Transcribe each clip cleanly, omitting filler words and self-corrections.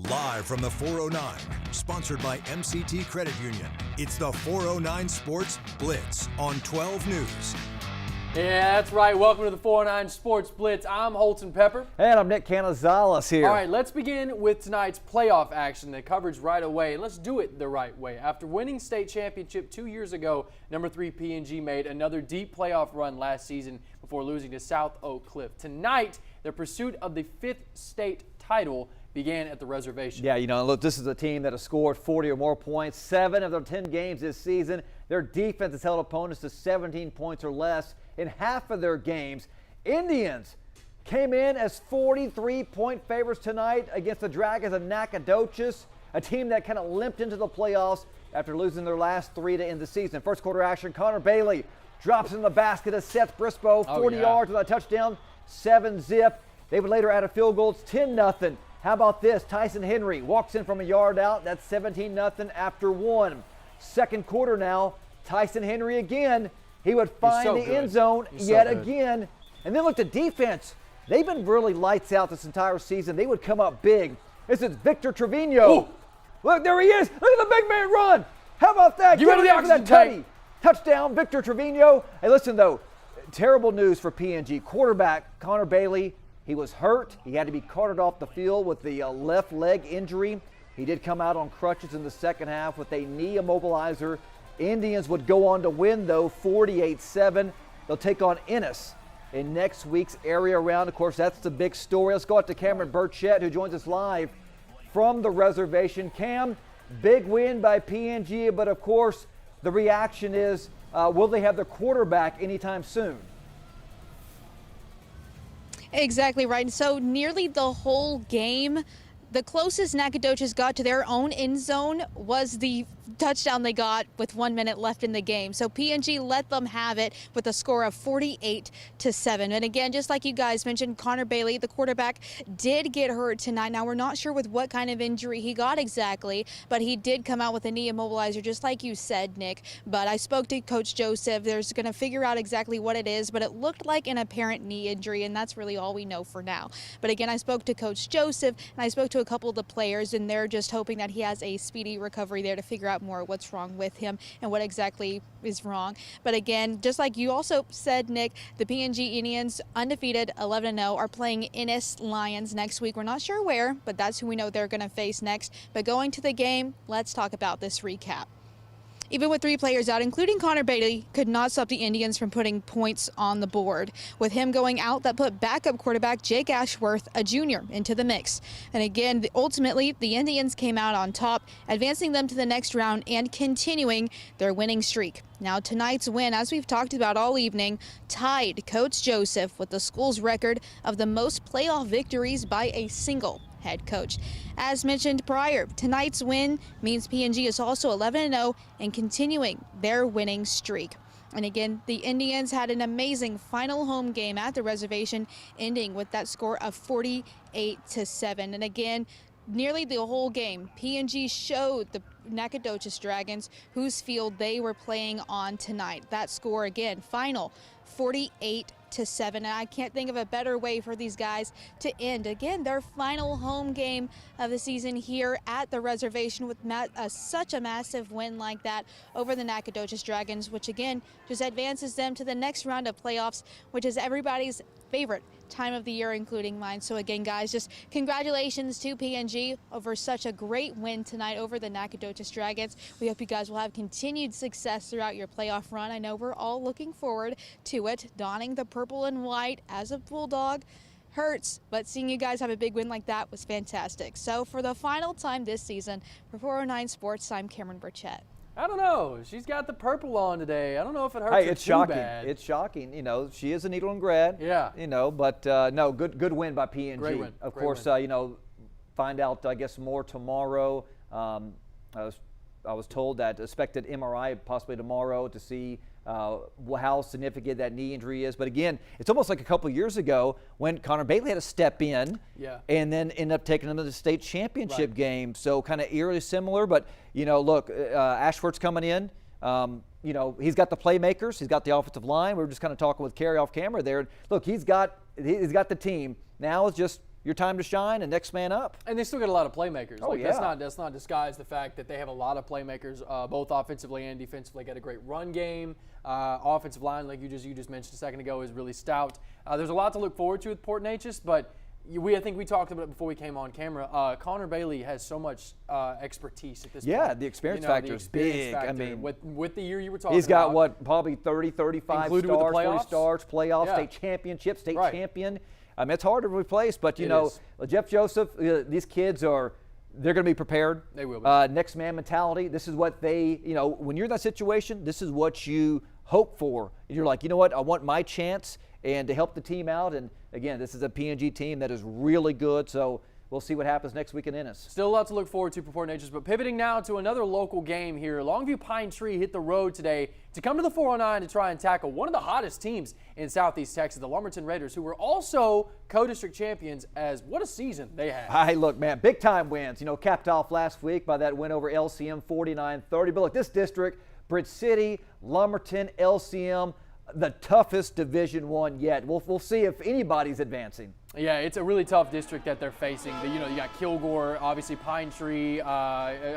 Live from the 409, sponsored by MCT Credit Union, it's the 409 Sports Blitz on 12 News. Yeah, that's right. Welcome to the 409 Sports Blitz. I'm Holton Pepper. And I'm Nick Canizales here. All right, let's begin with tonight's playoff action. The coverage right away. Let's do it the right way. After winning state championship 2 years ago, number 3 P&G made another deep playoff run last season before losing to South Oak Cliff. Tonight, the pursuit of the 5th state title began at the reservation. Yeah, look, this is a team that has scored 40 or more points, 7 of their 10 games this season. Their defense has held opponents to 17 points or less in half of their games. Indians came in as 43-point favorites tonight against the Dragons of Nacogdoches, a team that kind of limped into the playoffs after losing their last 3 to end the season. First quarter action, Connor Bailey drops in the basket of Seth Briscoe, 40 yards with a touchdown, 7-zip. They would later add a field goal. It's 10-0. How about this? Tyson Henry walks in from a yard out. That's 17-0 after 1. Second quarter now, Tyson Henry again. He would find the end zone yet again. And then look, the defense. They've been really lights out this entire season. They would come up big. This is Victor Trevino. Ooh. Look, there he is. Look at the big man run. How about that? You ready for that tutty. Touchdown, Victor Trevino. Hey, listen, though, terrible news for P&G. Quarterback Connor Bailey, he was hurt. He had to be carted off the field with the left leg injury. He did come out on crutches in the second half with a knee immobilizer. Indians would go on to win, though, 48-7. They'll take on Ennis in next week's area round. Of course, that's the big story. Let's go out to Cameron Burchett, who joins us live from the reservation. Cam, big win by P&G, but of course, the reaction is, will they have their quarterback anytime soon? Exactly right. So nearly the whole game, the closest Nacogdoches got to their own end zone was the touchdown they got with 1 minute left in the game. So P&G let them have it with a score of 48-7. And again, just like you guys mentioned, Connor Bailey, the quarterback, did get hurt tonight. Now, we're not sure with what kind of injury he got exactly, but he did come out with a knee immobilizer, just like you said, Nick. But I spoke to Coach Joseph. They're going to figure out exactly what it is, but it looked like an apparent knee injury, and that's really all we know for now. But again, I spoke to Coach Joseph, and I spoke to a couple of the players, and they're just hoping that he has a speedy recovery there to figure out more what's wrong with him and what exactly is wrong. But again, just like you also said, Nick, the P&G Indians, undefeated 11-0, are playing Ennis Lions next week. We're not sure where, but that's who we know they're going to face next. But going to the game, let's talk about this recap. Even with 3 players out, including Connor Bailey, could not stop the Indians from putting points on the board. With him going out, that put backup quarterback Jake Ashworth, a junior, into the mix. And again, ultimately, the Indians came out on top, advancing them to the next round and continuing their winning streak. Now, tonight's win, as we've talked about all evening, tied Coach Joseph with the school's record of the most playoff victories by a single head coach. As mentioned prior, tonight's win means P&G is also 11-0 and continuing their winning streak. And again, the Indians had an amazing final home game at the reservation, ending with that score of 48-7. And again, nearly the whole game, P&G showed the Nacogdoches Dragons whose field they were playing on tonight. That score again, final 48-7, and I can't think of a better way for these guys to end again their final home game of the season here at the reservation with such a massive win like that over the Nacogdoches Dragons, which again just advances them to the next round of playoffs, which is everybody's favorite time of the year, including mine. So again, guys, just congratulations to P&G over such a great win tonight over the Nacogdoches Dragons. We hope you guys will have continued success throughout your playoff run. I know we're all looking forward to it. Donning the purple and white as a Bulldog hurts, but seeing you guys have a big win like that was fantastic. So for the final time this season, for 409 Sports, I'm Cameron Burchett. I don't know. She's got the purple on today. I don't know if it hurts her it's too shocking. bad. It's shocking. She is a needle and grad. Yeah. But no, good win by P&G. Great win. Of Great course, win. Find out, I guess, more tomorrow. I was told that expected MRI possibly tomorrow to see how significant that knee injury is. But again, it's almost like a couple years ago when Connor Bailey had to step in and then end up taking him to the state championship game. So kind of eerily similar. But, look, Ashford's coming in. He's got the playmakers. He's got the offensive line. We were just kind of talking with Kerry off camera there. Look, he's got the team. Now it's just, your time to shine and next man up. And they still get a lot of playmakers. Oh, yeah. That's not disguise the fact that they have a lot of playmakers, both offensively and defensively. Got a great run game. Offensive line, like you just mentioned a second ago, is really stout. There's a lot to look forward to with Port Neches, but I think we talked about it before we came on camera. Connor Bailey has so much expertise at this point. Yeah, the experience factor is big. I mean, with the year you were talking about. He's got, what, probably 30, 35 Included stars, with the 40 stars, playoffs, Yeah. state championship, state Right. champion. It's hard to replace, but, It know, is. Jeff Joseph, these kids they're going to be prepared. They will be. Next man mentality. This is what they, when you're in that situation, this is what you hope for. And you're like, you know what, I want my chance and to help the team out. And, again, this is a PNG team that is really good. So we'll see what happens next week in Ennis. Still a lot to look forward to for Port Neches, but pivoting now to another local game here. Longview Pine Tree hit the road today to come to the 409 to try and tackle one of the hottest teams in Southeast Texas, the Lumberton Raiders, who were also co-district champions. As what a season they had. Hey, look, man, big time wins. Capped off last week by that win over LCM 49-30. But look, this district, Bridge City, Lumberton, LCM, the toughest Division I yet. We'll see if anybody's advancing. Yeah, it's a really tough district that they're facing. You got Kilgore, obviously Pine Tree, a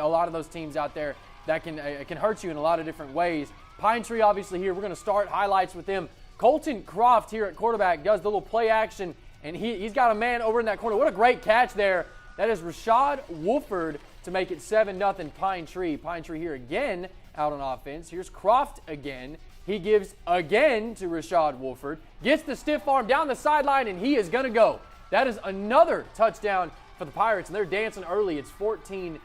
lot of those teams out there that can hurt you in a lot of different ways. Pine Tree, obviously, here we're going to start highlights with them. Colton Croft here at quarterback does the little play action, and he's got a man over in that corner. What a great catch there. That is Rashad Wolford to make it 7-0 Pine Tree. Pine Tree here again out on offense. Here's Croft again. He gives again to Rashad Wolford. Gets the stiff arm down the sideline, and he is going to go. That is another touchdown for the Pirates, and they're dancing early. It's 14-0.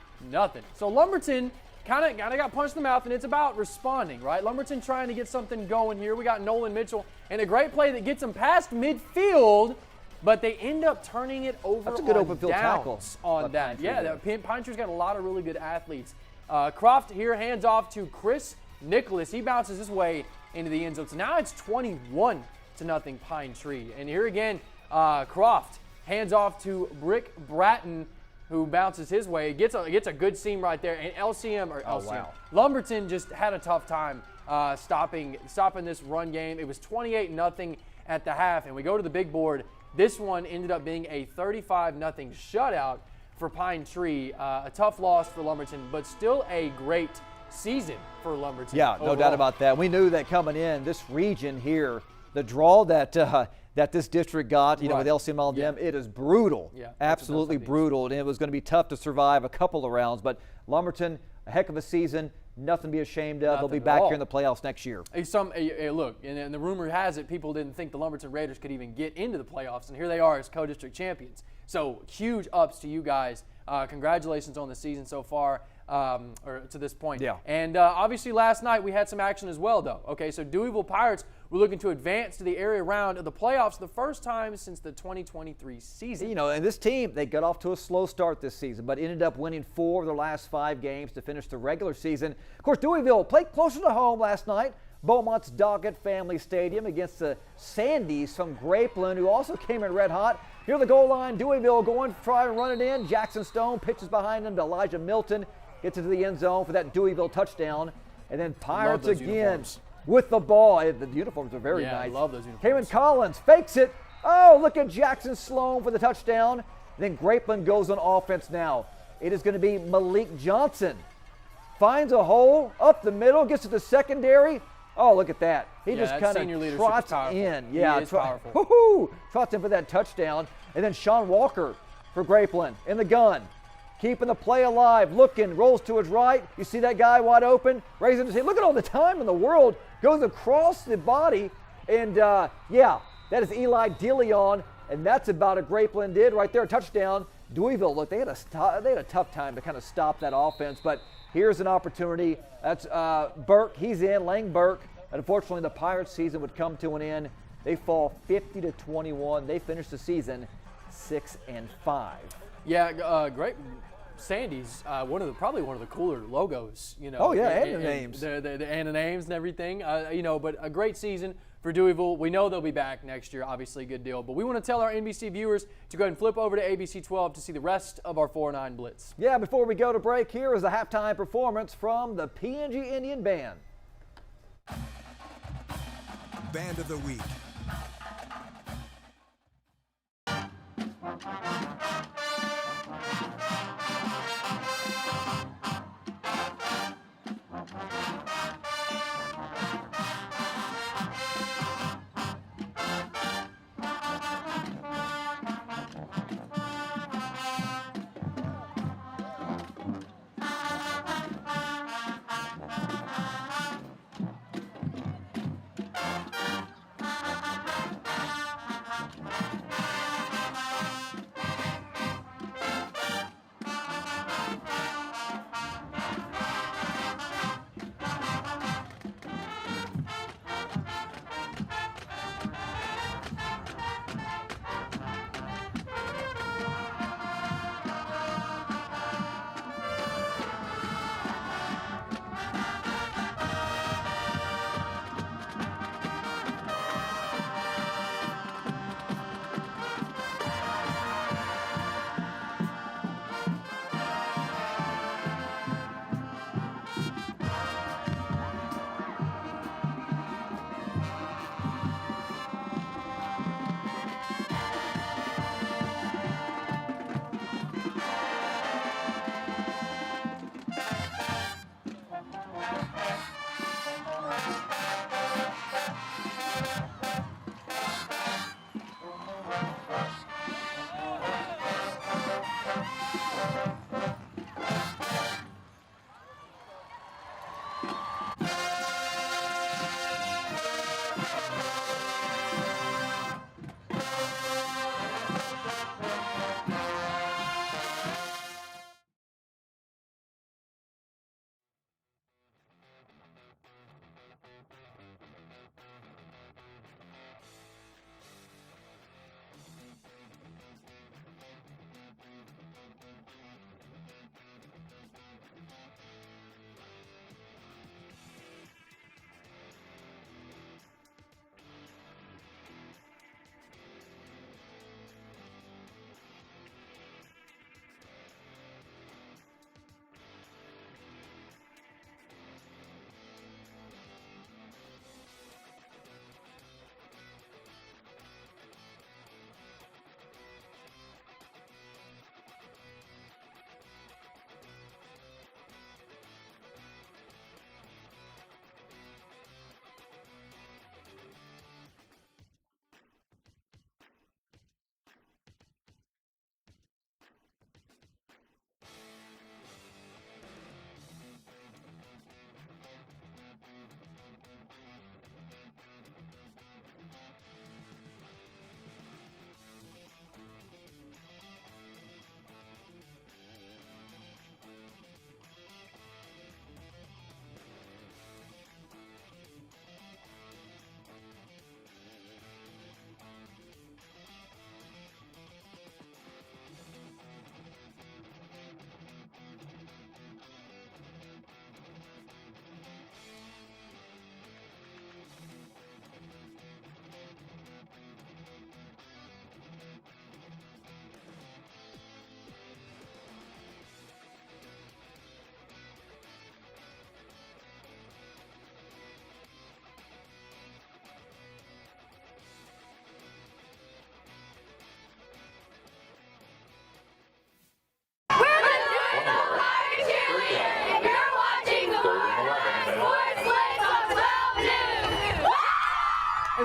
So Lumberton kind of got punched in the mouth, and it's about responding, right? Lumberton trying to get something going here. We got Nolan Mitchell, and a great play that gets them past midfield, but they end up turning it over. That's a good on open field tackle on that. Yeah, Pine Tree's got a lot of really good athletes. Croft here hands off to Chris Nicholas. He bounces his way into the end zone. So now it's 21-0 Pine Tree. And here again, Croft hands off to Brick Bratton, who bounces his way. Gets a good seam right there. And LCM. Lumberton just had a tough time stopping this run game. It was 28-0 at the half. And we go to the big board. This one ended up being a 35-0 shutout for Pine Tree. A tough loss for Lumberton, but still a great season for Lumberton. Yeah, no doubt about that. We knew that coming in, this region here, the draw that this district got, with LCM all them, it is brutal. Yeah, absolutely brutal. And it was going to be tough to survive a couple of rounds. But Lumberton, a heck of a season, nothing to be ashamed of. They'll be back here in the playoffs next year. Look, and the rumor has it people didn't think the Lumberton Raiders could even get into the playoffs, and here they are as co-district champions. So huge ups to you guys. Congratulations on the season so far. Or to this point. Yeah. And obviously last night we had some action as well, though. Okay, so Deweyville Pirates were looking to advance to the area round of the playoffs the first time since the 2023 season. And this team, they got off to a slow start this season, but ended up winning 4 of their last 5 games to finish the regular season. Of course, Deweyville played closer to home last night. Beaumont's Doggett Family Stadium against the Sandys from Grapeland, who also came in red hot. Near the goal line, Deweyville going to try and run it in. Jackson Stone pitches behind him to Elijah Milton. Gets into the end zone for that Deweyville touchdown. And then Pirates again uniforms. With the ball. The uniforms are very nice. I love those uniforms. Kamen Collins fakes it. Oh, look at Jackson Sloan for the touchdown. Then Grapeland goes on offense now. It is going to be Malik Johnson. Finds a hole up the middle, gets to the secondary. Oh, look at that. He just kind of trots in. Yeah, it's powerful. Woohoo! Trots in for that touchdown. And then Sean Walker for Grapeland in the gun. Keeping the play alive, looking, rolls to his right. You see that guy wide open, raising his head. Look at all the time in the world. Goes across the body. And, that is Eli DeLeon. And that's about what Grapeland did right there, a touchdown. Deweyville, look, they had a tough time to kind of stop that offense. But here's an opportunity. That's Burke. He's in, Lang Burke. Unfortunately, the Pirates season would come to an end. They fall 50-21. They finish the season 6-5. Yeah, great. Sandy's probably one of the cooler logos, Oh yeah, and the names. And the names and everything. But a great season for Deweyville. We know they'll be back next year. Obviously, a good deal. But we want to tell our NBC viewers to go ahead and flip over to ABC 12 to see the rest of our 409 Blitz. Yeah, before we go to break, here is a halftime performance from the PNG Indian Band. Band of the Week.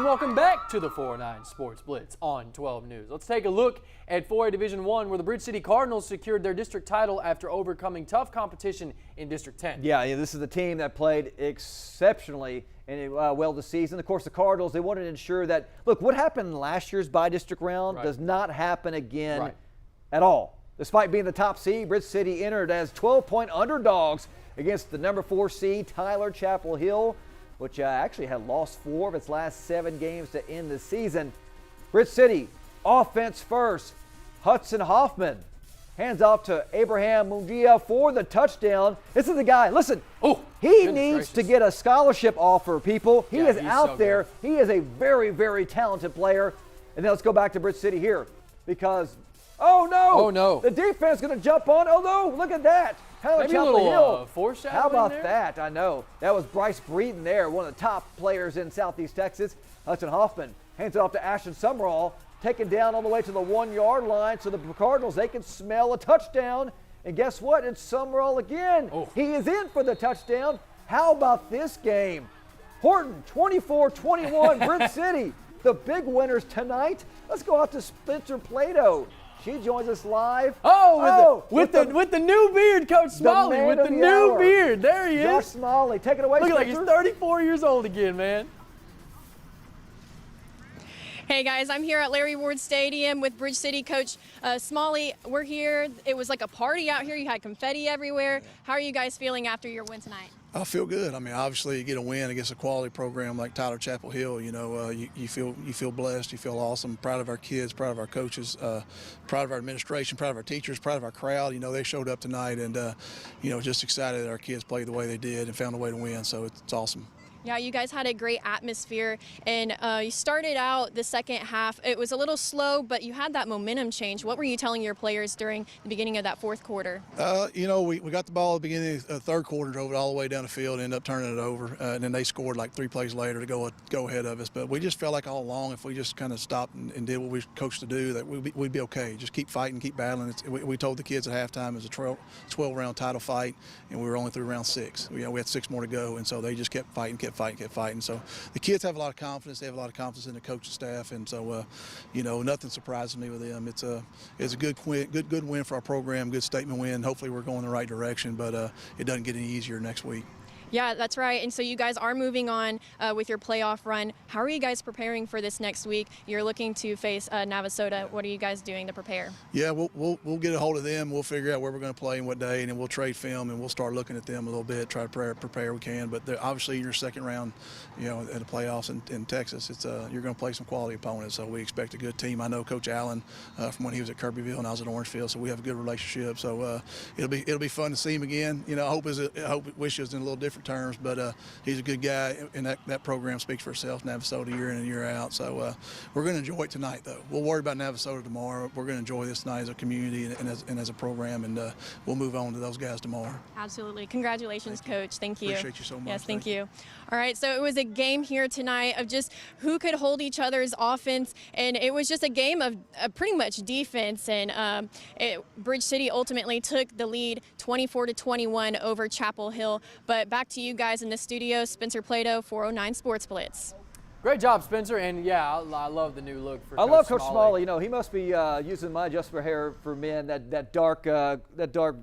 And welcome back to the 409 Sports Blitz on 12 News. Let's take a look at 4A Division I, where the Bridge City Cardinals secured their district title after overcoming tough competition in District 10. Yeah, this is the team that played exceptionally and well this season. Of course, the Cardinals, they wanted to ensure that, look, what happened in last year's bi-district round does not happen again at all. Despite being the top seed, Bridge City entered as 12-point underdogs against the number 4 seed, Tyler Chapel Hill, which actually had lost 4 of its last 7 games to end the season. Bridge City, offense first. Hudson Hoffman hands off to Abraham Mungia for the touchdown. This is the guy. Listen, he needs to get a scholarship offer, people. He is out there. He is a very, very talented player. And then let's go back to Bridge City here because, oh no, the defense is going to jump on. Oh no, look at that. Maybe a little foreshadowing. How about there? that? I know. That was Bryce Breeden there, one of the top players in Southeast Texas. Hudson Hoffman hands it off to Ashton Summerall. taken down all the way to the 1-yard line. So the Cardinals, they can smell a touchdown. And guess what? It's Summerall again. Oh. He is in for the touchdown. How about this game? Horton, 24-21, Bridge City. The big winners tonight. Let's go out to Spencer Plato. She joins us live. With the new beard, Coach Smalley, with the new beard. There he is. Josh Smalley, take it away, Look Spencer. like he's 34 years old again, man. Hey guys, I'm here at Larry Ward Stadium with Bridge City Coach Smalley. We're here. It was like a party out here. You had confetti everywhere. How are you guys feeling after your win tonight? I feel good. I mean, obviously, you get a win against a quality program like Tyler Chapel Hill. You know, you feel blessed. You feel awesome. Proud of our kids. Proud of our coaches. Proud of our administration. Proud of our teachers. Proud of our crowd. You know, they showed up tonight, and just excited that our kids played the way they did and found a way to win. So it's awesome. Yeah, you guys had a great atmosphere, and you started out the second half. It was a little slow, but you had that momentum change. What were you telling your players during the beginning of that fourth quarter? We got the ball at the beginning of the third quarter, drove it all the way down the field, ended up turning it over, and then they scored like 3 plays later to go ahead of us. But we just felt like all along, if we just kind of stopped and did what we were coached to do, that we'd be okay. Just keep fighting, keep battling. We told the kids at halftime it was a 12-round title fight, and we were only through round 6. We had 6 more to go, and so they just kept fighting. So the kids have a lot of confidence. They have a lot of confidence in the coaching staff, and so nothing surprises me with them. It's a good win for our program, good statement win. Hopefully we're going the right direction, but it doesn't get any easier next week. Yeah, that's right. And so you guys are moving on with your playoff run. How are you guys preparing for this next week? You're looking to face Navasota. What are you guys doing to prepare? Yeah, we'll get a hold of them. We'll figure out where we're going to play and what day, and then we'll trade film and we'll start looking at them a little bit, try to prepare we can. But obviously in your second round, in the playoffs in Texas, you're going to play some quality opponents. So we expect a good team. I know Coach Allen from when he was at Kirbyville and I was at Orangefield, so we have a good relationship. So it'll be fun to see him again. I wish it was in a little different terms, but he's a good guy, and that program speaks for itself. Navasota year in and year out. So we're going to enjoy it tonight, though. We'll worry about Navasota tomorrow. We're going to enjoy this night as a community and as a program, and we'll move on to those guys tomorrow. Absolutely. Congratulations, Coach. Thank you. Appreciate you so much. Yes, thank you. All right, so it was a game here tonight of just who could hold each other's offense, and it was just a game of pretty much defense, and Bridge City ultimately took the lead 24-21 over Chapel Hill. But back to you guys in the studio, Spencer Plato, 409 Sports Blitz. Great job, Spencer, and yeah, I love the new look for Coach I love Coach Smalley. He must be using my adjustable hair for men, that dark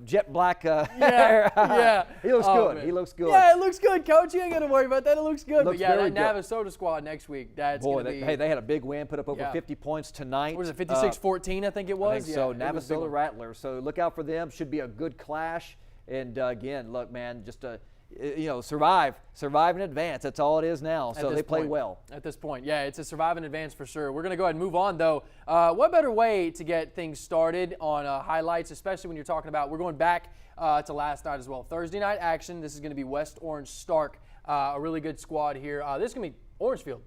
jet black hair. Yeah. He looks good. Man. He looks good. Yeah, it looks good, Coach. You ain't got to worry about that. It looks good. Looks but yeah, very that good. Navasota squad next week, that's going to be. Hey, they had a big win, put up over 50 points tonight. What was it, 56-14, I think it was? I think so, Navasota Rattlers. So look out for them. Should be a good clash. And again, look, man, just survive in advance. That's all it is now. So they play well. At this point, yeah, it's a survive in advance for sure. We're going to go ahead and move on, though. What better way to get things started on highlights, especially when you're talking about, we're going back to last night as well. Thursday night action. This is going to be West Orange Stark, a really good squad here. This is going to be Orangefield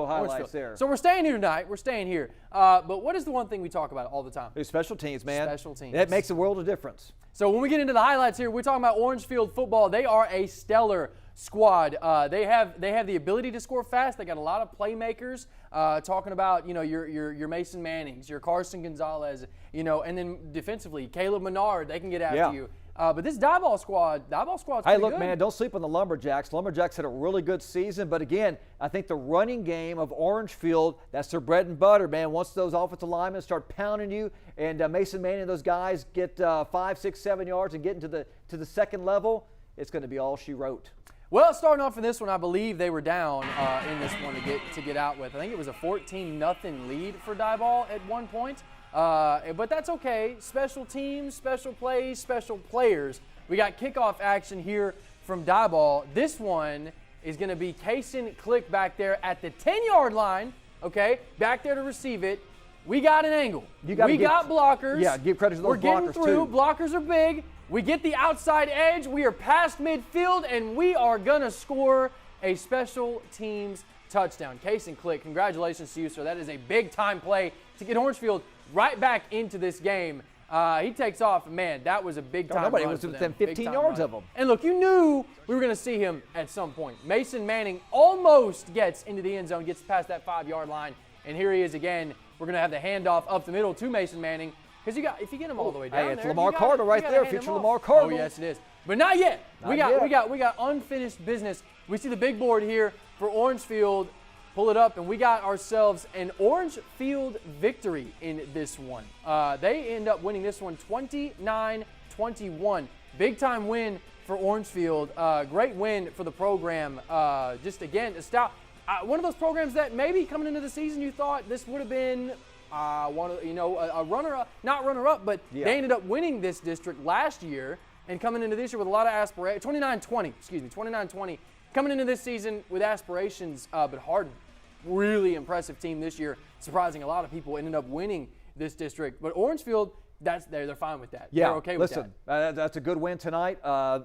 highlights there. So we're staying here tonight. We're staying here. But what is the one thing we talk about all the time? It's special teams, man. Special teams. That makes a world of difference. So when we get into the highlights here, we're talking about Orangefield football. They are a stellar squad. They have the ability to score fast. They got a lot of playmakers. Talking about your Mason Mannings, your Carson Gonzalez, and then defensively Caleb Menard. They can get after you. But this Dieball squad's hey, look, good. man, don't sleep on the Lumberjacks. Lumberjacks had a really good season, but again, I think the running game of Orangefield, that's their bread and butter, man. Once those offensive linemen start pounding you, and Mason Manning and those guys get 5, 6, 7 yards and get into the second level, it's going to be all she wrote. Well, starting off in this one, I believe they were down in this one to get out with. I think it was a 14-0 lead for Dieball at one point. But that's okay. Special teams, special plays, special players. We got kickoff action here from Dieball. This one is going to be Kaysen Click back there at the 10-yard line, okay, back there to receive it. We got an angle. We got blockers. Yeah, give credit to those blockers, too. We're getting through. Blockers are big. We get the outside edge. We are past midfield, and we are going to score a special teams touchdown. Kaysen Click, congratulations to you, sir. That is a big-time play to get Orangefield right back into this game. He takes off. Man, that was a big-time Nobody run was for within them. 15 yards of him. And look, you knew we were going to see him at some point. Mason Manning almost gets into the end zone, gets past that 5-yard line, And here he is again. We're going to have the handoff up the middle to Mason Manning. Because if you get him all the way down, hey, it's Lamar Cardinal right there, future Lamar Oh Cardinal. yes, it is. But not yet. We got unfinished business. We see the big board here for Orangefield. Pull it up, and we got ourselves an Orangefield victory in this one. They end up winning this one 29-21. Big time win for Orangefield. Great win for the program. Just again, one of those programs that maybe coming into the season you thought this would have been a runner-up, not runner-up, but they ended up winning this district last year and coming into this year with a lot of aspirations. 29-20. Coming into this season with aspirations, but Hardin, really impressive team this year, surprising a lot of people, ended up winning this district. But Orangefield, they're fine with that. Yeah, they're okay with that. Listen, that's a good win tonight.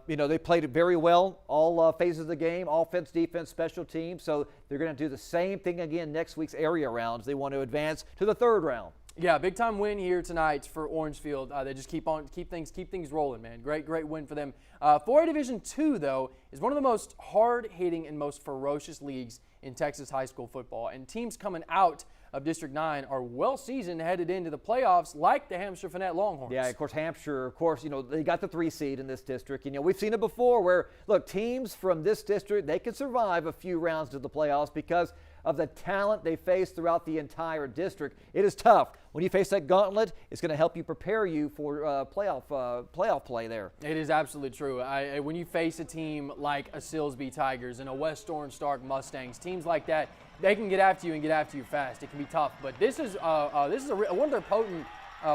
They played it very well, all phases of the game, offense, defense, special teams. So they're going to do the same thing again next week's area rounds. They want to advance to the third round. Yeah, big time win here tonight for Orangefield. They just keep things rolling, man. Great win for them. 4A Division II, though, is one of the most hard-hitting and most ferocious leagues in Texas high school football. And teams coming out of District 9 are well-seasoned headed into the playoffs like the Hampshire-Fannett Longhorns. Yeah, of course, Hampshire, they got the 3 seed in this district. We've seen it before where, look, teams from this district, they can survive a few rounds to the playoffs because of the talent they face throughout the entire district. It is tough. When you face that gauntlet, it's going to help you prepare you for playoff play there. It is absolutely true. When you face a team like a Silsbee Tigers and a West Orange Stark Mustangs, teams like that, they can get after you and get after you fast. It can be tough, but this is one of their potent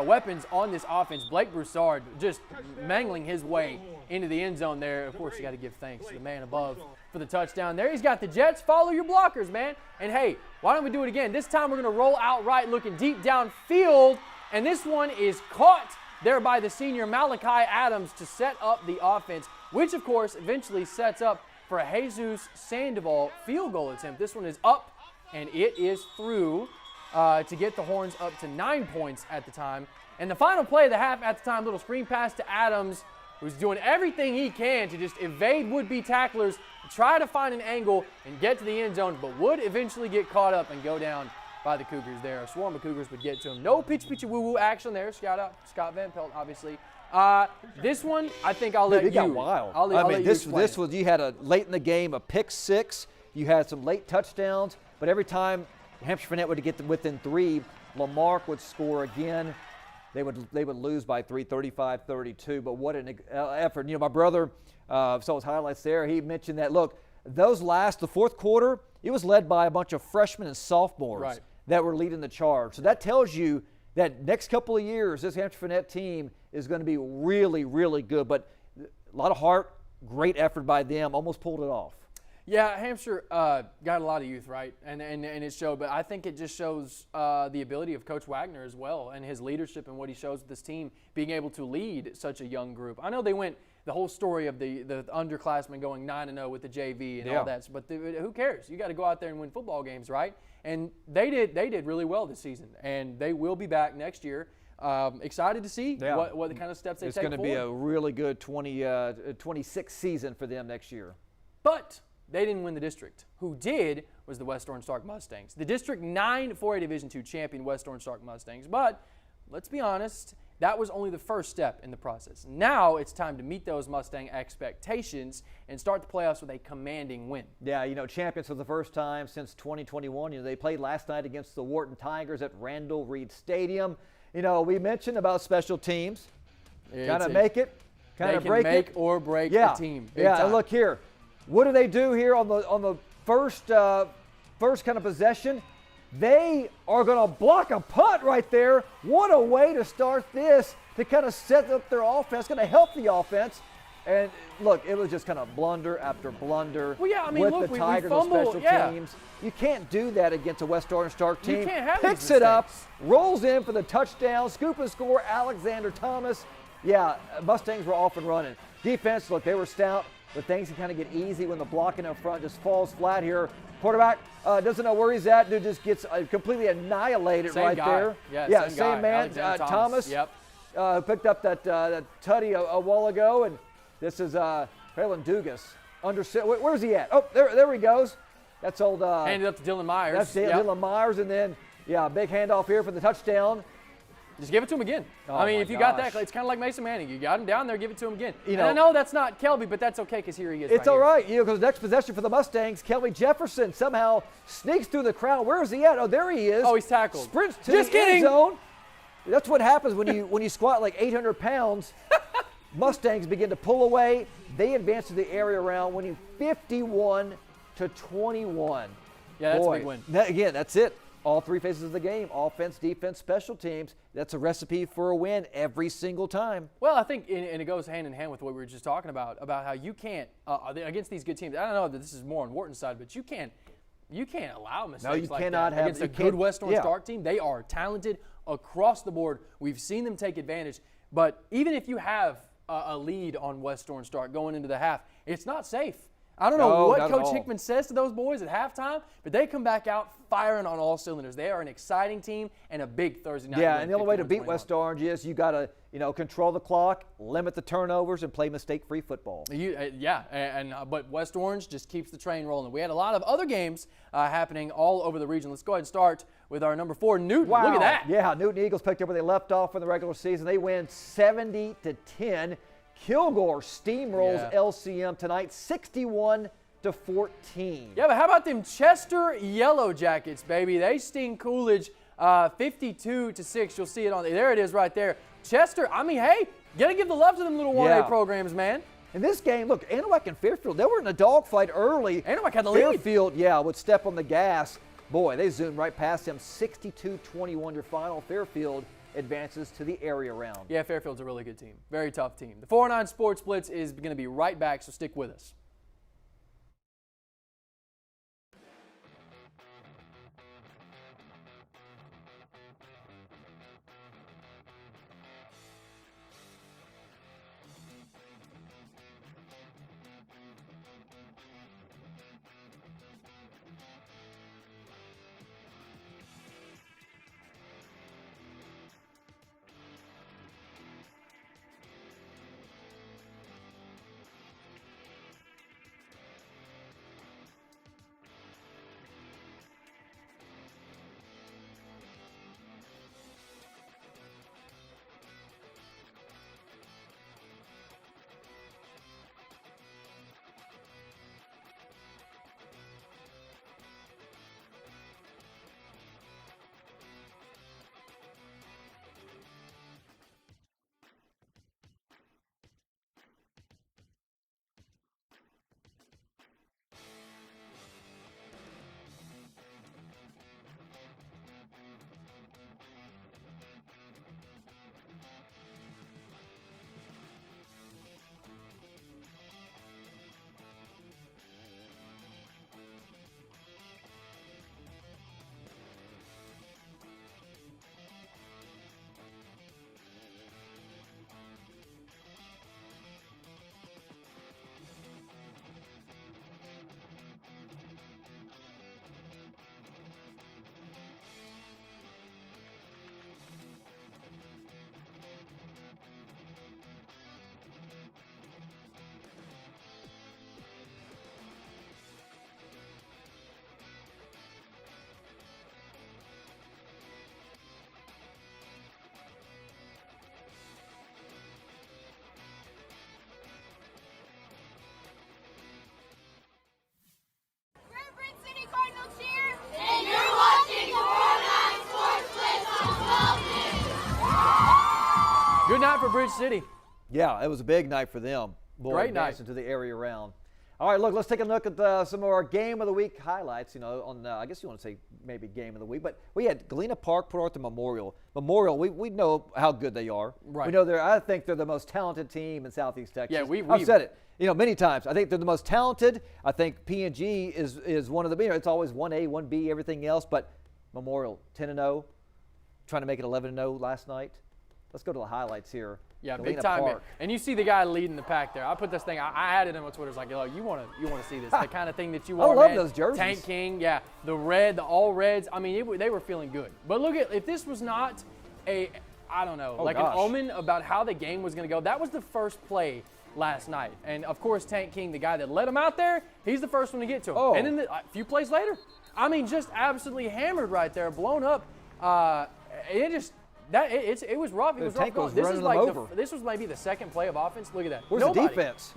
weapons on this offense. Blake Broussard just mangling his way into the end zone there. Of course, you got to give thanks to the man above for the touchdown there. He's got the Jets. Follow your blockers, man. And hey, why don't we do it again? This time we're going to roll out right, looking deep downfield, and this one is caught there by the senior Malachi Adams to set up the offense, which of course eventually sets up for a Jesus Sandoval field goal attempt. This one is up, and it is through to get the Horns up to 9 points at the time. And the final play of the half at the time, little screen pass to Adams, who's doing everything he can to just evade would-be tacklers, try to find an angle and get to the end zone, but would eventually get caught up and go down by the Cougars there. A swarm of Cougars would get to him. No pitch-woo-woo action there. Shout out Scott Van Pelt, obviously. This one, I think I'll let you. It got wild. I'll let you this explain was, you had late in the game, a pick 6. You had some late touchdowns, but every time Hampshire-Fannett would get within 3, Lamarck would score again. They would lose by 3, 35-32, but what an effort. My brother saw his highlights there. He mentioned that, look, the fourth quarter, it was led by a bunch of freshmen and sophomores that were leading the charge. So that tells you that next couple of years, this Hampshire-Fannett team is going to be really, really good. But a lot of heart, great effort by them, almost pulled it off. Yeah, Hampshire got a lot of youth, right? And it showed, but I think it just shows the ability of Coach Wagner as well and his leadership and what he shows with this team, being able to lead such a young group. I know they went the whole story of the underclassmen going 9-0 with the JV and all that, but who cares? You got to go out there and win football games, right? And they did really well this season, and they will be back next year. Excited to see what the kind of steps they take forward. It's going to be a really good 26 season for them next year. But they didn't win the district. Who did was the West Orange Stark Mustangs. The District 9 4A Division II champion West Orange Stark Mustangs. But let's be honest, that was only the first step in the process. Now it's time to meet those Mustang expectations and start the playoffs with a commanding win. Yeah, champions for the first time since 2021. They played last night against the Wharton Tigers at Randall Reed Stadium. We mentioned about special teams. Kind of make it, kind of break it. Make or break a team. And look here. What do they do here on the first kind of possession? They are going to block a punt right there. What a way to start this to kind of set up their offense, going to help the offense. And look, it was just kind of blunder after blunder with the Tigers and special teams. You can't do that against a West Orange Stark team. You can't have Picks it up, rolls in for the touchdown, scoop and score, Alexander Thomas. Yeah, Mustangs were off and running. Defense, look, they were stout, but things can kind of get easy when the blocking up front just falls flat here. Quarterback doesn't know where he's at. Dude just gets completely annihilated same right guy. there. Yeah, same man. Thomas picked up that tutty a while ago, and this is Braylon Dugas. Where's he at? Oh, there he goes. That's old. Handed up to Dylan Myers. That's Dylan Myers, and then Yeah, big handoff here for the touchdown. Just give it to him again. Oh, I mean, my if you got gosh. that, it's kind of like Mason Manning. You got him down there, give it to him again. You And I know that's not Kelby, but that's okay because here he is. It's all right, because next possession for the Mustangs, Kelby Jefferson somehow sneaks through the crowd. Where is he at? Oh, there he is. Oh, he's tackled. Sprints to Just the end kidding. zone. That's what happens when you squat like 800 pounds. Mustangs begin to pull away. They advance to the area round, winning 51-21. Yeah, that's Boy, a big win. Again, that's it. All three phases of the game, offense, defense, special teams. That's a recipe for a win every single time. Well, I think, and it goes hand in hand with what we were just talking about how you can't, against these good teams, I don't know that this is more on Wharton's side, but you can't allow mistakes No, you like cannot that. have- Against you a can't- good West Orange yeah. Stark team, they are talented across the board. We've seen them take advantage. But even if you have a lead on West Orange Stark going into the half, it's not safe. I don't know No, what not at Coach all. Hickman says to those boys at halftime, but they come back out firing on all cylinders. They are an exciting team and a big Thursday night Yeah, win, and the only way to beat 51-21. West Orange is you got to, control the clock, limit the turnovers, and play mistake-free football. But West Orange just keeps the train rolling. We had a lot of other games happening all over the region. Let's go ahead and start with our number 4, Newton. Wow. Look at that. Yeah, Newton Eagles picked up where they left off in the regular season. They win 70-10. Kilgore steamrolls Yeah. LCM tonight, 61-14. Yeah, but how about them Chester Yellow Jackets, baby? They sting Coolidge 52-6. You'll see it on there. It is right there. Chester, I mean, hey, gotta give the love to them little 1A Yeah. programs, man. In this game, look, Anahuac and Fairfield, they were in a dogfight early. Anahuac had the lead. Fairfield, would step on the gas. Boy, they zoomed right past them. 62-21 your final. Fairfield advances to the area round. Yeah, Fairfield's a really good team. Very tough team. The 409 Sports Blitz is going to be right back, so stick with us. Good night for Bridge City. Yeah, it was a big night for them. Boy, Great night. advancing to the area round. All right, look, let's take a look at some of our Game of the Week highlights, I guess you want to say maybe Game of the Week, but we had Galena Park put out the Memorial. Memorial, we know how good they are. Right. We know I think they're the most talented team in Southeast Texas. Yeah, I've said it, many times. I think they're the most talented. I think P&G is one of the, it's always 1A, 1B, everything else, but Memorial 10-0, trying to make it 11-0 last night. Let's go to the highlights here. Yeah, Galena big time. Park. And you see the guy leading the pack there. I put this thing. I had it on my Twitter. It's like, you want to see this, the kind of thing that you want. I love man. those jerseys. Tank King, yeah, the red, the all reds. I mean, they were feeling good. But look at if this was not an omen about how the game was going to go. That was the first play last night. And, of course, Tank King, the guy that led him out there, he's the first one to get to him. Oh. And then a few plays later, I mean, just absolutely hammered right there, blown up. It was rough. It was Tank rough. was This running is them like over. this was maybe the second play of offense. Look at that. Where's the defense?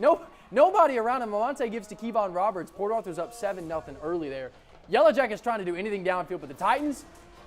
Nobody around him. Monte gives to Kevon Roberts. Port Arthur's up 7-0 early there. Yellow Jackets trying to do anything downfield, but the Titans,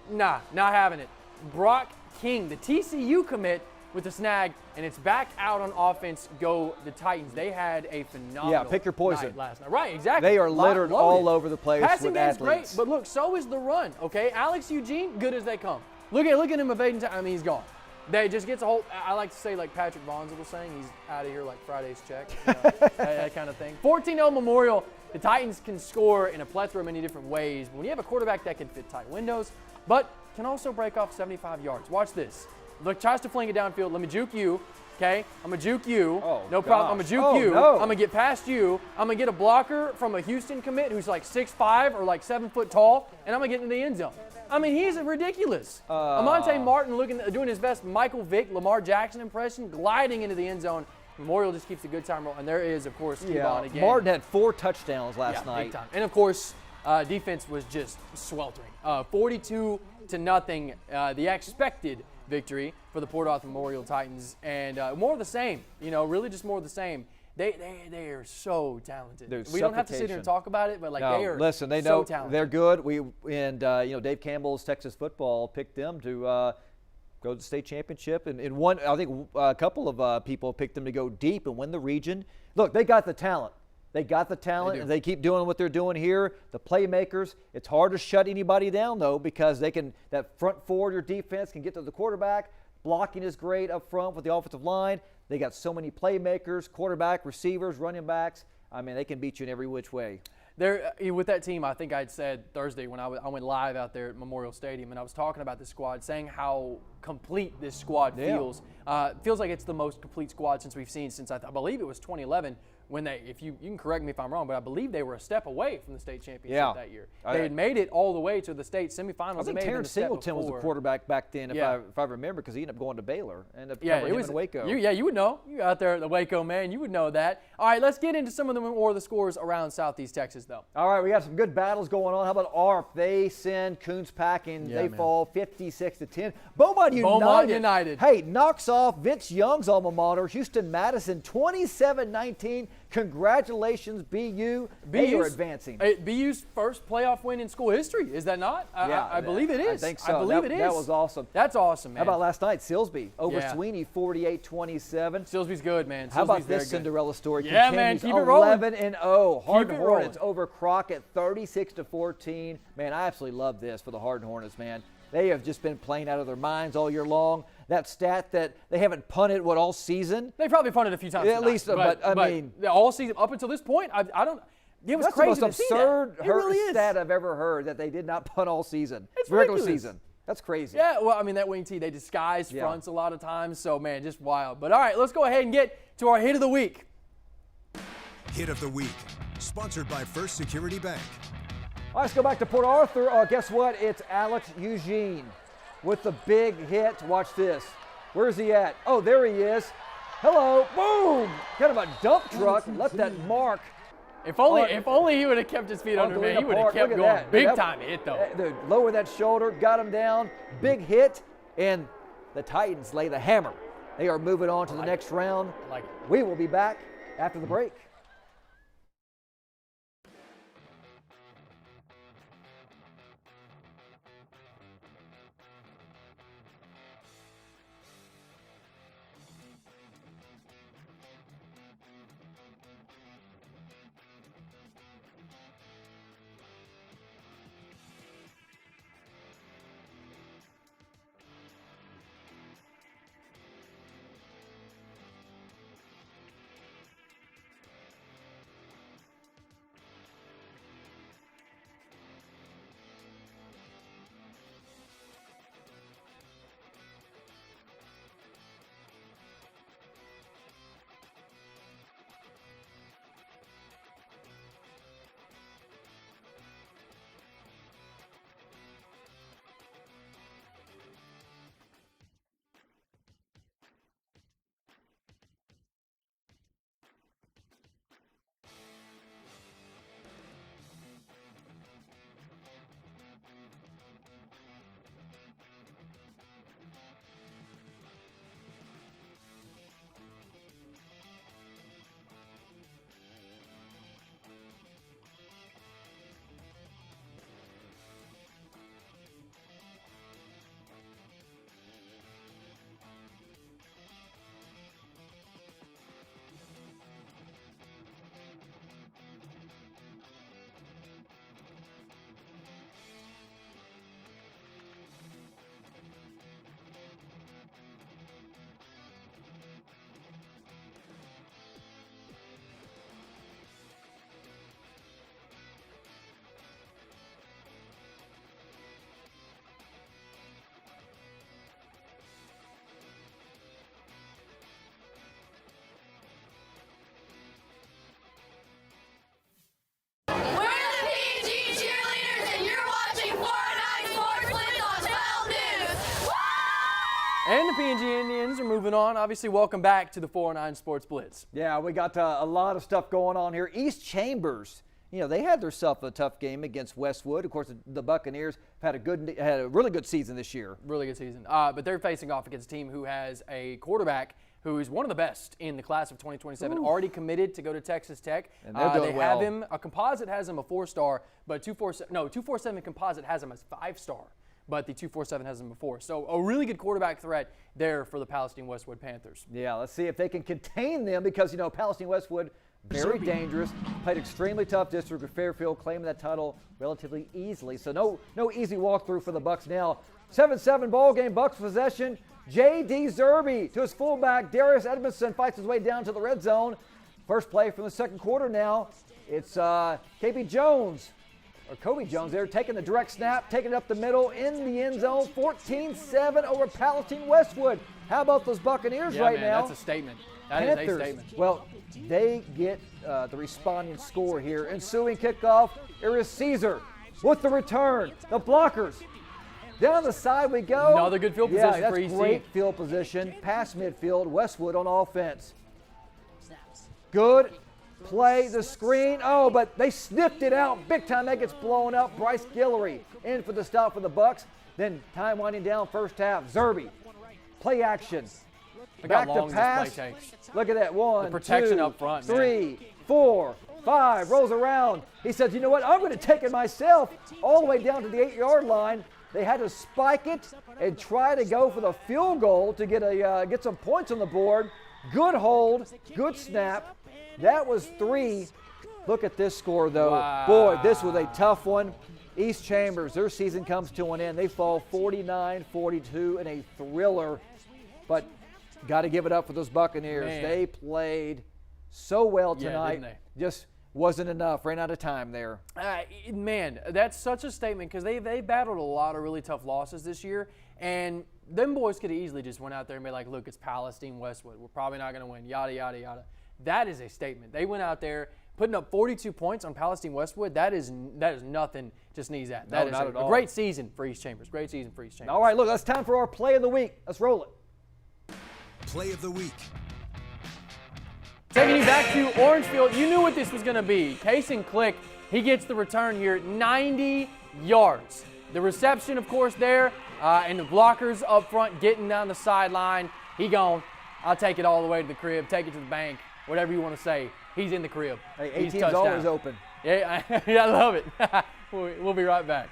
nah, not having it. Brock King, the TCU commit, with the snag, and it's back out on offense. Go the Titans. They had a phenomenal pick your poison night last night. Right, exactly. They are littered all over the place Passing with game's athletes. great, but look, so is the run. Okay, Alex Eugene, good as they come. Look at him evading time. I mean, he's gone. They just gets a whole. I like to say, like Patrick Vaughn was saying, he's out of here like Friday's check, that kind of thing. 14-0 Memorial. The Titans can score in a plethora of many different ways. But when you have a quarterback that can fit tight windows, but can also break off 75 yards. Watch this. Look, tries to fling it downfield. Let me juke you. Okay, I'm going to juke you. Oh, no problem. I'm going to juke you. No. I'm going to get past you. I'm going to get a blocker from a Houston commit who's like 6'5" or like 7 foot tall, and I'm going to get into the end zone. I mean, he's ridiculous. Amonte Martin doing his best Michael Vick, Lamar Jackson impression, gliding into the end zone. Memorial just keeps a good time roll, and there is, of course, Kevon again. Martin had 4 touchdowns last night. Big time. And, of course, defense was just sweltering. 42-0, the expected victory for the Port Arthur Memorial Titans, and more of the same. Really just more of the same. They are so talented. We don't have to sit here and talk about it, but they are. Listen, they so know talented. they're good. Dave Campbell's Texas football picked them to go to the state championship, and I think a couple of people picked them to go deep and win the region. Look, they got the talent. And they keep doing what they're doing here. The playmakers, it's hard to shut anybody down, though, because that front four of your defense can get to the quarterback. Blocking is great up front with the offensive line. They got so many playmakers, quarterback, receivers, running backs. I mean, they can beat you in every which way. With that team, I think I'd said Thursday when I went live out there at Memorial Stadium, and I was talking about this squad, saying how complete this squad feels. Feels like it's the most complete squad since we've seen since I believe it was 2011. When you can correct me if I'm wrong, but I believe they were a step away from the state championship that year. They had made it all the way to the state semifinals. I think Terrence Singleton was the quarterback back then, if I remember, because he ended up going to Baylor. Ended up covering him in Waco. You would know. You out there at the Waco, man. You would know that. All right, let's get into some of the more of the scores around Southeast Texas, though. All right, we got some good battles going on. How about ARP? They send Coons packing. They fall 56-10. Beaumont United. Hey, knocks off Vince Young's alma mater, Houston Madison, 27-19. Congratulations, BU. They are advancing. BU's first playoff win in school history. Is that not? I believe it is. I think so. I believe it is. That was awesome. That's awesome, man. How about last night? Silsby over Sweeney, 48-27. Silsby's good, man. How about this Cinderella story? Yeah, man. Keep it rolling. 11-0. Hardin Hornets over Crockett, 36-14. Man, I absolutely love this for the Hardin Hornets, man. They have just been playing out of their minds all year long. That stat that they haven't punted, all season? They probably punted a few times. At least, but I mean. All season, up until this point, I don't. It was that's crazy the most to see that. absurd stat I've ever heard, that they did not punt all season. It's regular ridiculous. season. That's crazy. Yeah, well, I mean, that wing tee, they disguise fronts a lot of times. So, man, just wild. But, all right, let's go ahead and get to our hit of the week. Hit of the week, sponsored by First Security Bank. All right, let's go back to Port Arthur. Guess what? It's Alex Eugene with the big hit. Watch this. Where's he at? Oh, there he is. Hello. Boom. Kind of a dump truck. Left that mark. If only he would have kept his feet under me, he would have kept going. Big time hit, though. Dude, lower that shoulder, got him down. Big hit, and the Titans lay the hammer. They are moving on to the next round. We will be back after the break. And the PNG Indians are moving on. Obviously, welcome back to the 409 Sports Blitz. Yeah, we got a lot of stuff going on here. East Chambers, they had themselves a tough game against Westwood. Of course, the Buccaneers had a really good season this year. Really good season. But they're facing off against a team who has a quarterback who is one of the best in the class of 2027, already committed to go to Texas Tech. And they're doing well. Have him, a composite has him a 4-star, but 247 composite has him as 5-star. But the 247 has him before. So a really good quarterback threat there for the Palestine Westwood Panthers. Yeah, let's see if they can contain them because, Palestine Westwood, very dangerous, played extremely tough district with Fairfield, claiming that title relatively easily. So no easy walkthrough for the Bucks now. 7-7 ball game, Bucks possession. J.D. Zerby to his fullback. Darius Edmondson fights his way down to the red zone. First play from the second quarter now. It's Kobe Jones there, taking the direct snap, taking it up the middle in the end zone. 14-7 over Palestine Westwood. How about those Buccaneers right now? That's a statement. That Panthers, is a statement. Well, they get the responding score here. Ensuing kickoff, it is Caesar with the return. The blockers. Down the side we go. Another good field position for EC. Yeah, that's great field position. Past midfield, Westwood on offense. Good play, the screen. Oh, but they sniffed it out big time. That gets blown up. Bryce Guillory in for the stop for the Bucks. Then time winding down first half. Zerby, play action. Back to pass. This play takes. Look at that. 1, the protection 2, up front, 3, 4, 5. Rolls around. He says, you know what? I'm going to take it myself all the way down to the 8-yard line. They had to spike it and try to go for the field goal to get some points on the board. Good hold, good snap. That was 3. Look at this score, though. Wow. Boy, this was a tough one. East Chambers, their season comes to an end. They fall 49-42 in a thriller. But got to give it up for those Buccaneers. Man. They played so well tonight. Didn't they? Just wasn't enough. Ran out of time there. Man, that's such a statement because they battled a lot of really tough losses this year. And them boys could have easily just went out there and been like, look, it's Palestine Westwood. We're probably not going to win, yada, yada, yada. That is a statement. They went out there putting up 42 points on Palestine Westwood. That is nothing to sneeze at. That is not at all. A great season for East Chambers. Great season for East Chambers. All right, look, it's time for our play of the week. Let's roll it. Play of the week. Taking you back to Orangefield, you knew what this was going to be. Case and Click, he gets the return here, 90 yards. The reception, of course, there, and the blockers up front getting down the sideline. He gone. I'll take it all the way to the crib, take it to the bank, whatever you want to say. He's in the crib. Hey, He's 18's touchdown. always open. Yeah, I love it. We'll be right back.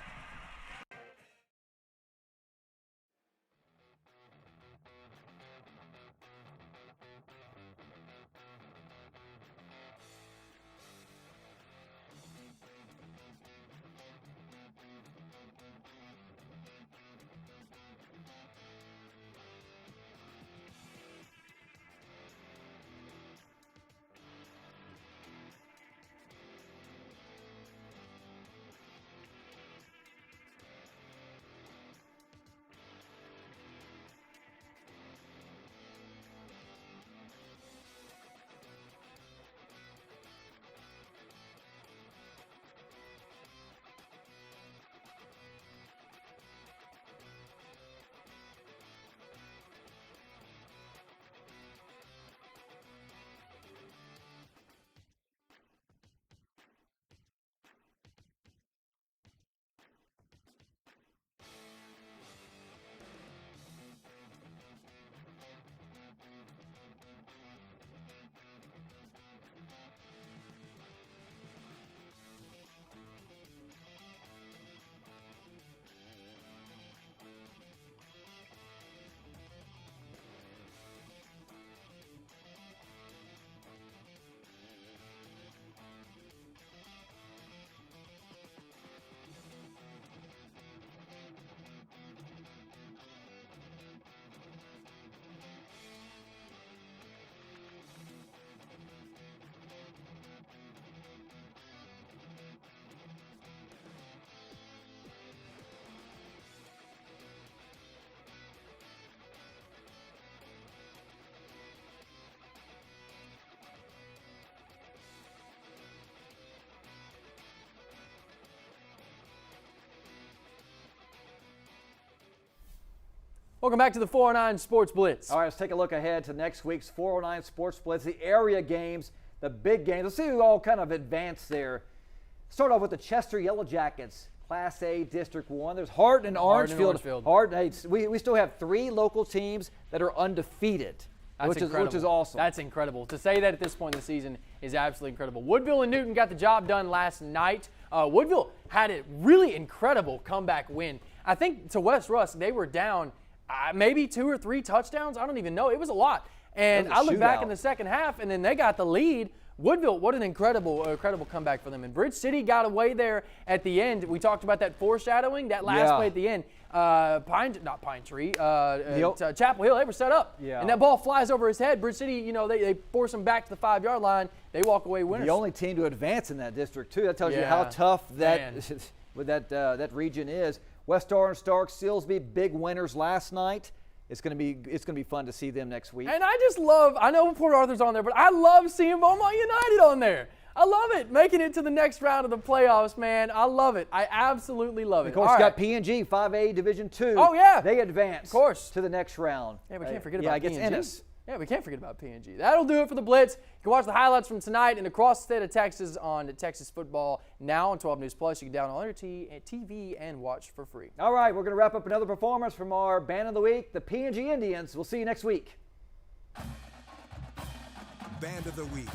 Welcome back to the 409 Sports Blitz. All right, let's take a look ahead to next week's 409 Sports Blitz, the area games, the big games. Let's see who all kind of advanced there. Start off with the Chester Yellow Jackets, Class A, District 1. There's Hart and Orangefield. We still have 3 local teams that are undefeated, which is awesome. That's incredible. To say that at this point in the season is absolutely incredible. Woodville and Newton got the job done last night. Woodville had a really incredible comeback win. I think to West Rusk, they were down maybe 2 or 3 touchdowns. I don't even know. It was a lot. And I look back in the second half, and then they got the lead. Woodville, what an incredible comeback for them. And Bridge City got away there at the end. We talked about that foreshadowing, that last play at the end. Chapel Hill, they were set up. Yeah. And that ball flies over his head. Bridge City, they force him back to the 5-yard line. They walk away winners. The only team to advance in that district, too. That tells you how tough that region is. West Orange, Stark, Silsbee, big winners last night. It's gonna be fun to see them next week. And I know Port Arthur's on there, but I love seeing Beaumont United on there. I love it. Making it to the next round of the playoffs, man. I love it. I absolutely love it. Of course, you got P&G, 5A Division 2. Oh, yeah. They advance, of course, to the next round. Yeah, we can't forget about P&G. Ennis. Yeah, we can't forget about P&G. That'll do it for the Blitz. You can watch the highlights from tonight and across the state of Texas on Texas Football Now on 12 News Plus. You can download on your TV and watch for free. All right, we're going to wrap up another performance from our Band of the Week, the P&G Indians. We'll see you next week. Band of the Week.